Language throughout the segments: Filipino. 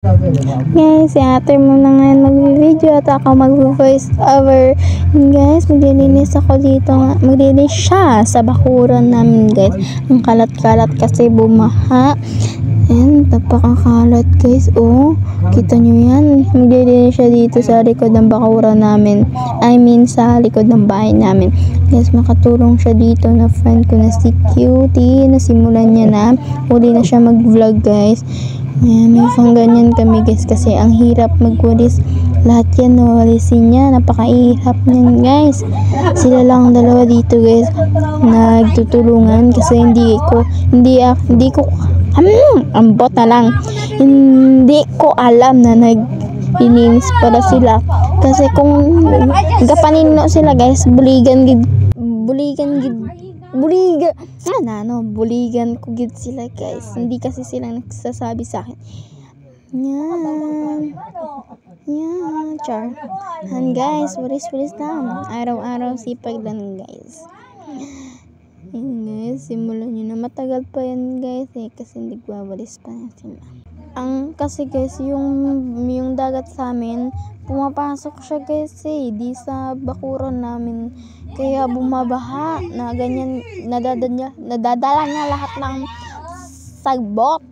Guys, si ate mo na ngayon mag-video at ako mag-voice over. Guys, maglilinis ako dito nga. Maglilinis siya sa bakuran namin, guys. Ang kalat-kalat kasi bumaha. And napakakalat, guys. Oh, kita nyo yan. Maglilinis siya dito sa likod ng bakuran namin. I mean, sa likod ng bahay namin. Guys, makatulong siya dito na friend ko na si Cutie. Nasimulan niya na. Huli na siya mag-vlog, guys. Ayan, may pang ganyan kami, guys, kasi ang hirap magwalis. Lahat yan, walisin niya. Napakahirap niyan, guys. Sila lang dalawa dito, guys, nagtutulungan kasi hindi ko ambot na lang. Hindi ko alam na nag-ininis para sila. Kasi kung gapanino sila, guys, buligan ko gid sila, guys. Hindi kasi sila nagsasabi sa akin. Yan, char. And guys, walis lang. Araw-araw sipag lang, guys. Yan, guys, simulan nyo na. Matagal pa yan, guys, kasi hindi wawalis pa yan sila. Kasi guys, yung dagat sa amin, pumapasok siya, guys, di sa bakuran namin. Kaya bumabaha na ganyan, nadadala niya lahat ng sagbot.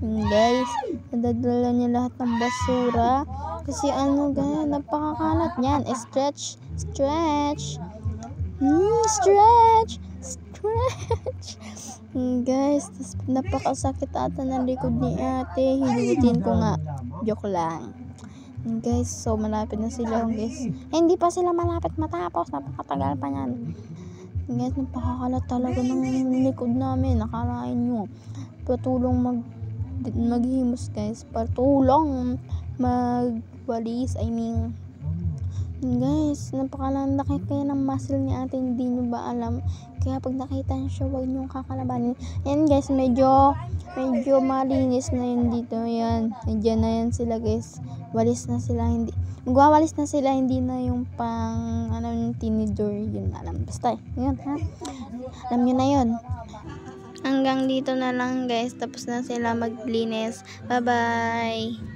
Guys, nadadala niya lahat ng basura. Kasi guys, napakakalat niyan. Stretch. Guys, napakasakit ata ng likod ni ate. Hilutin ko nga. Joke lang. Guys, so malapit na sila, guys. Hindi pa sila malapit matapos. Napakatagal pa yan. Guys, napakakalat talaga ng likod namin. Nakalain nyo. Patulong maghimos, guys. Patulong magwalis. Guys, napakalaki kaya ng muscle ni ate, hindi nyo ba alam? Kaya pag nakita nyo siya, huwag nyo kakalabanin. Ayan, guys, medyo malinis na yun dito. Ayan, nandiyan na yan sila, guys. Walis na sila, magwawalis na sila, hindi na yung yung tinidor, yun alam. Basta, yun, ha? Alam nyo na yun. Hanggang dito na lang, guys. Tapos na sila maglinis. Bye-bye!